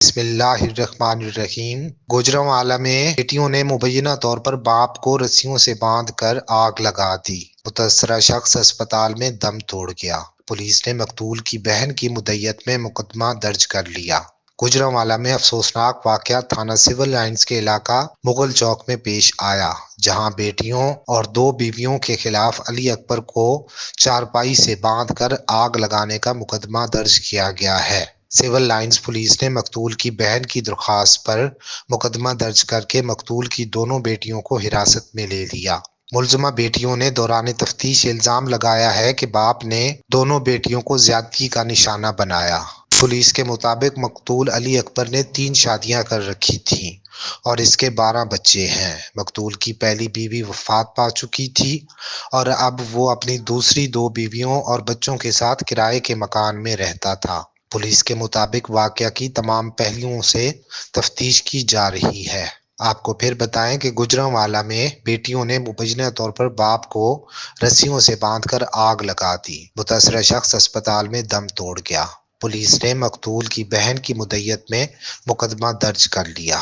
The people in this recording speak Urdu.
بسم اللہ الرحمن الرحیم۔ گوجرانوالہ میں بیٹیوں نے مبینہ طور پر باپ کو رسیوں سے باندھ کر آگ لگا دی۔ متاثرہ شخص اسپتال میں دم توڑ گیا۔ پولیس نے مقتول کی بہن کی مدعیت میں مقدمہ درج کر لیا۔ گوجرانوالہ میں افسوسناک واقعہ تھانہ سول لائنز کے علاقہ مغل چوک میں پیش آیا، جہاں بیٹیوں اور دو بیویوں کے خلاف علی اکبر کو چارپائی سے باندھ کر آگ لگانے کا مقدمہ درج کیا گیا ہے۔ سول لائنز پولیس نے مقتول کی بہن کی درخواست پر مقدمہ درج کر کے مقتول کی دونوں بیٹیوں کو حراست میں لے لیا۔ ملزمہ بیٹیوں نے دوران تفتیش الزام لگایا ہے کہ باپ نے دونوں بیٹیوں کو زیادتی کا نشانہ بنایا۔ پولیس کے مطابق مقتول علی اکبر نے 3 شادیاں کر رکھی تھیں اور اس کے 12 بچے ہیں۔ مقتول کی پہلی بیوی وفات پا چکی تھی اور اب وہ اپنی دوسری 2 بیویوں اور بچوں کے ساتھ کرائے کے مکان میں رہتا تھا۔ پولیس کے مطابق واقعہ کی تمام پہلوؤں سے تفتیش کی جا رہی ہے۔ آپ کو پھر بتائیں کہ گوجرانوالہ میں بیٹیوں نے مبینہ طور پر باپ کو رسیوں سے باندھ کر آگ لگا دی۔ متاثرہ شخص اسپتال میں دم توڑ گیا۔ پولیس نے مقتول کی بہن کی مدعیت میں مقدمہ درج کر لیا۔